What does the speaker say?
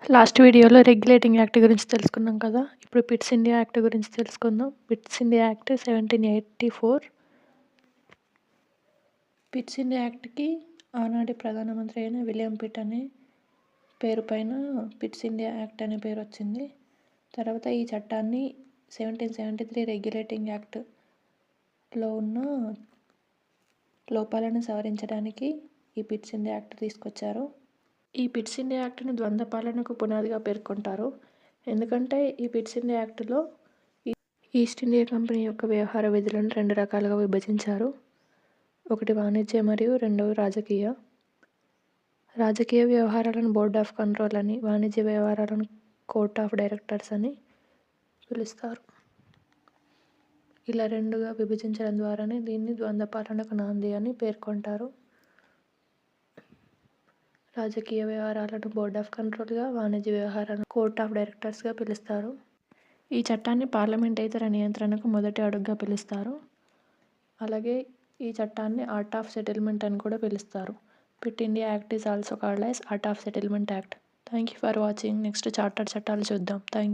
Last వీడియోలో regulating act గురించి తెలుసుకున్నాం కదా! ఇప్పుడు పిట్స్ ఇండియా యాక్ట్ గురించి తెలుసుకుందాం. Pitt's India Act 1784. Pitt's India యాక్ట్‌కి ఆనాటి ప్రధానమంత్రి అయిన విలియం పిట్ అనే పేరు పైన పిట్స్ ఇండియా యాక్ట్ అనే పేరొచ్చింది. తర్వాత ఈ చట్టాన్ని 1773 రెగ్యులేటింగ్ యాక్ట్‌లో ఉన్న లోపాలను సవరించడానికి ఈ పిట్స్ ఇండియా యాక్ట్ తీసుకొచ్చారు. ఈ పిట్స్ ఇండియా యాక్ట్‌ని ద్వంద్వ పాలనకు పునాదిగా పేర్కొంటారు. ఎందుకంటే ఈ పిట్స్ ఇండియా యాక్ట్‌లో ఈస్ట్ ఇండియా కంపెనీ యొక్క వ్యవహార విధులను 2 రకాలుగా విభజించారు. ఒకటి వాణిజ్య మరియు రెండవది రాజకీయ. రాజకీయ వ్యవహారాలను బోర్డ్ ఆఫ్ కంట్రోల్ అని, వాణిజ్య వ్యవహారాలను కోర్ట్ ఆఫ్ డైరెక్టర్స్ అని పిలుస్తారు. ఇలా 2గా విభజించడం ద్వారానే దీన్ని ద్వంద్వ పాలనకు నాంది అని పేర్కొంటారు. రాజకీయ వ్యవహారాలను బోర్డ్ ఆఫ్ కంట్రోల్‌గా, వాణిజ్య వ్యవహారాలను కోర్ట్ ఆఫ్ డైరెక్టర్స్‌గా పిలుస్తారు. ఈ చట్టాన్ని పార్లమెంటేతర నియంత్రణకు మొదటి అడుగుగా పిలుస్తారు. అలాగే ఈ చట్టాన్ని ఆర్ట్ ఆఫ్ సెటిల్మెంట్ అని కూడా పిలుస్తారు. Pitt India act is also called as act of settlement act. Thank you for watching. Next charter చట్టాలు చూద్దాం. Thank you.